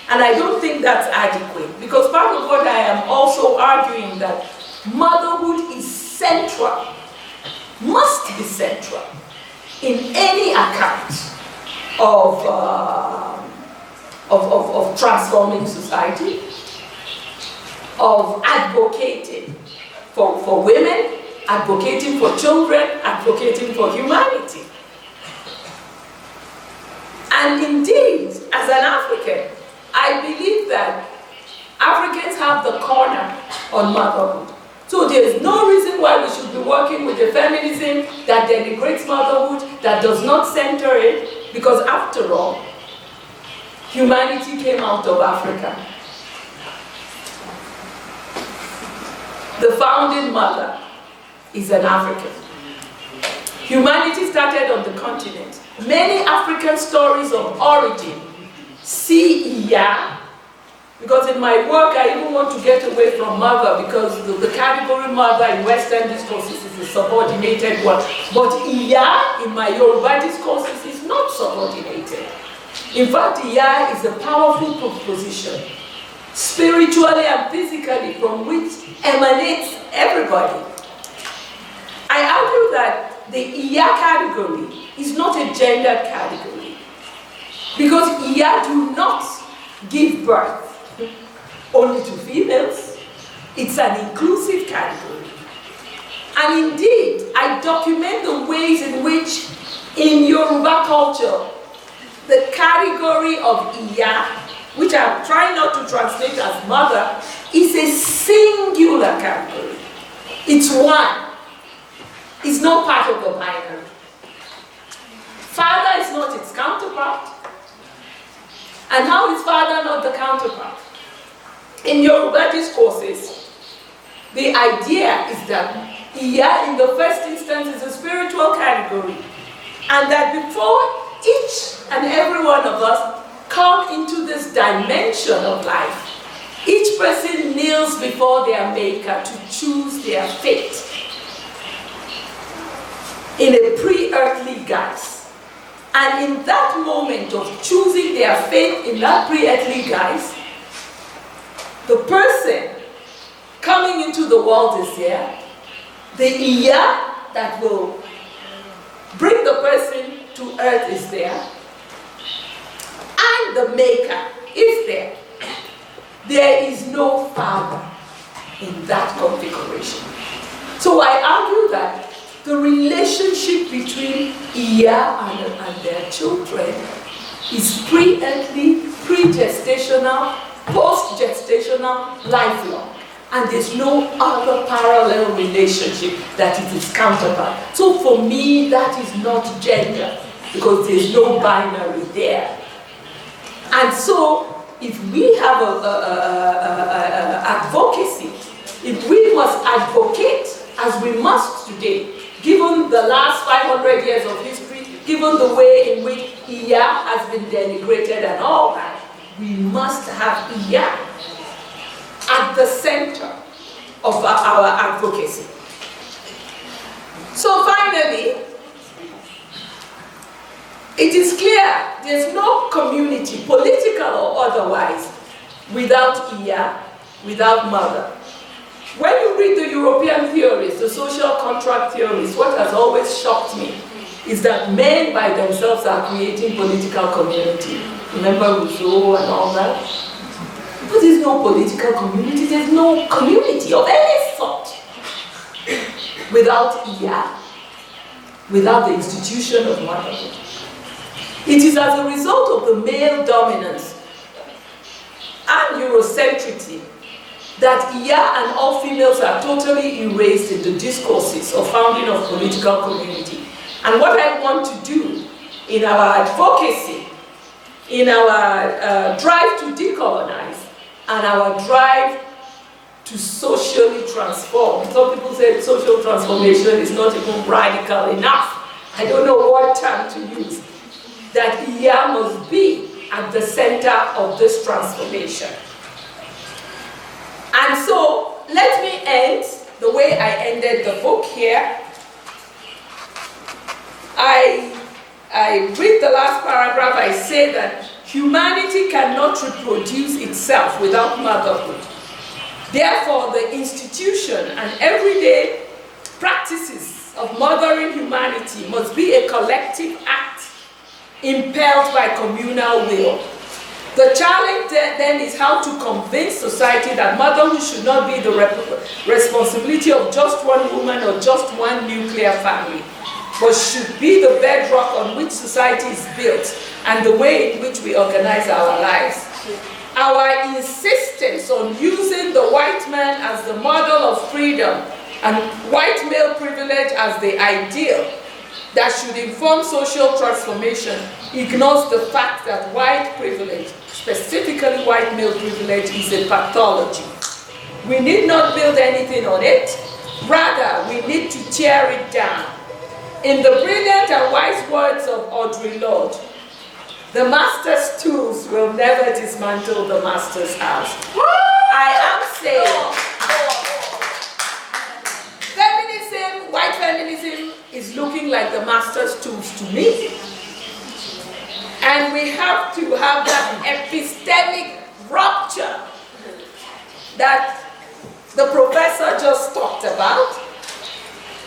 And I don't think that's adequate, because part of what I am also arguing that motherhood is central, must be central, in any account of transforming society, of advocating for women, advocating for children, advocating for humanity. And indeed, as an African, I believe that Africans have the corner on motherhood. So there's no reason why we should be working with a feminism that denigrates motherhood, that does not center it, because after all, humanity came out of Africa. The founding mother is an African. Humanity started on the continent. Many African stories of origin see Iya, because in my work I even want to get away from mother, because the category mother in Western discourses is a subordinated one. But Iya in my Yoruba discourses is not subordinated. In fact, Iya is a powerful proposition, spiritually and physically, from which emanates everybody. I argue that the Iya category is not a gender category, because Iya do not give birth only to females. It's an inclusive category. And indeed, I document the ways in which, in Yoruba culture, the category of Iya, which I'm trying not to translate as mother, is a singular category. It's one. It's not part of the binary. Father is not its counterpart. And how is father not the counterpart? In Yoruba discourses, the idea is that Iya in the first instance is a spiritual category, and that before each and every one of us come into this dimension of life, each person kneels before their maker to choose their fate in a pre-earthly guise. And in that moment of choosing their fate in that pre-earthly guise, the person coming into the world is there. The Iya that will bring the person to earth is there. And the maker is there. There is no father. in that configuration. So I argue that the relationship between Iya and their children is pre-earthly, pre-gestational, post-gestational, lifelong. And there's no other parallel relationship that it is counterpart. So for me, that is not gender, because there's no binary there. And so, if we have advocacy, if we must advocate, as we must today, given the last 500 years of history, given the way in which Iya has been denigrated and all that, we must have Iya at the center of our advocacy. So finally, it is clear there's no community, political or otherwise, without Iya, without mother. When you read the European theories, the social contract theories, what has always shocked me is that men by themselves are creating political community. Remember Rousseau and all that? But there's no political community, there's no community of any sort without Iya, without the institution of motherhood. It is as a result of the male dominance and Eurocentricity that Iya and all females are totally erased in the discourses of founding of political community. And what I want to do in our advocacy, in our drive to decolonize, and our drive to socially transform. Some people say social transformation is not even radical enough. I don't know what term to use. That Iya must be at the center of this transformation. And so, let me end the way I ended the book here. I read the last paragraph. I say that humanity cannot reproduce itself without motherhood. Therefore, the institution and everyday practices of mothering humanity must be a collective act impelled by communal will. The challenge then is how to convince society that motherhood should not be the responsibility of just one woman or just one nuclear family, but should be the bedrock on which society is built and the way in which we organize our lives. Our insistence on using the white man as the model of freedom and white male privilege as the ideal that should inform social transformation ignores the fact that white privilege, specifically white male privilege, is a pathology. We need not build anything on it. Rather, we need to tear it down. In the brilliant and wise words of Audre Lorde, the master's tools will never dismantle the master's house. I am saying, feminism, white feminism, is looking like the master's tools to me. And we have to have that epistemic rupture that the professor just talked about.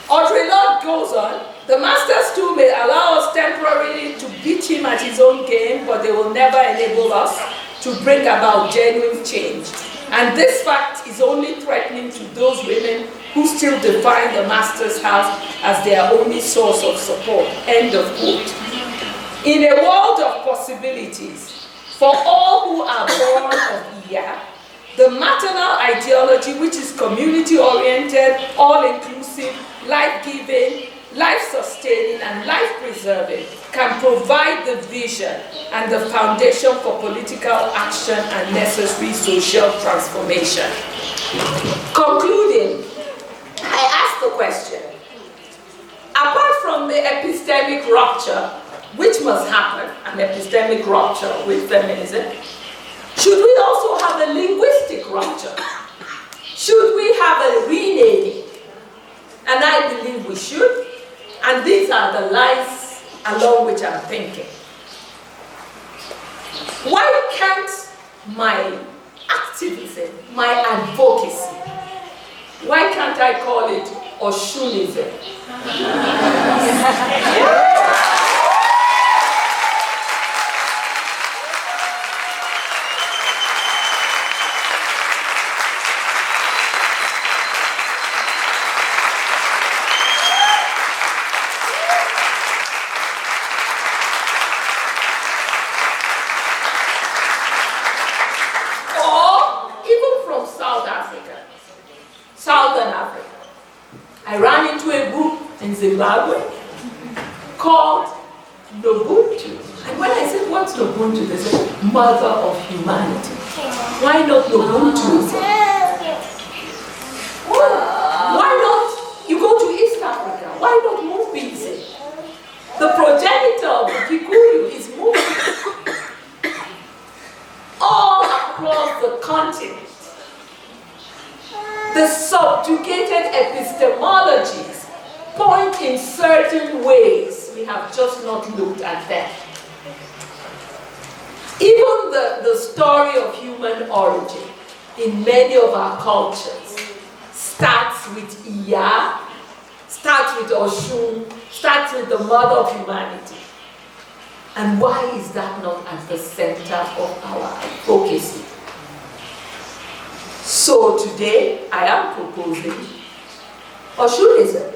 Audre Lorde goes on, the master's tool may allow us temporarily to beat him at his own game, but they will never enable us to bring about genuine change. And this fact is only threatening to those women who still define the master's house as their only source of support. End of quote. In a world of possibilities, for all who are born of Iya, the maternal ideology, which is community-oriented, all-inclusive, life-giving, life-sustaining, and life-preserving, can provide the vision and the foundation for political action and necessary social transformation. Concluding, I ask the question, apart from the epistemic rupture, which must happen, an epistemic rupture with feminism, should we also have a linguistic rupture? Should we have a renaming? And I believe we should. And these are the lines along which I'm thinking. Why can't my activism, my advocacy, why can't I call it Oshunism? Zimbabwe called Ubuntu. And when I said, what's Ubuntu? They said, Mother of Humanity. Why not Ubuntu? Why not, you go to East Africa, why not Mumbisi? The progenitor of the Kikuyu is Mumbisi. All across the continent, the subjugated epistemologies point in certain ways. We have just not looked at them. Even the story of human origin in many of our cultures starts with Iya, starts with Oshun, starts with the mother of humanity. And why is that not at the center of our advocacy? So today, I am proposing Oshunism.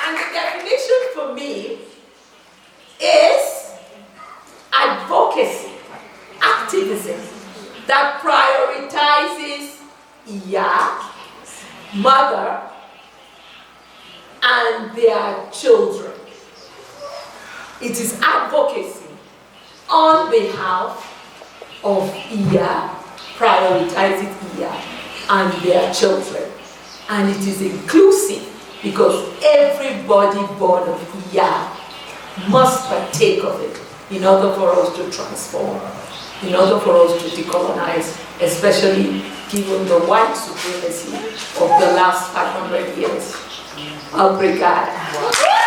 And the definition for me is advocacy, activism that prioritizes Iya, mother, and their children. It is advocacy on behalf of Iya, prioritizing Iya and their children. And it is inclusive because everybody born of Iya must partake of it in order for us to transform, in order for us to decolonize, especially given the white supremacy of the last 500 years. Obrigada.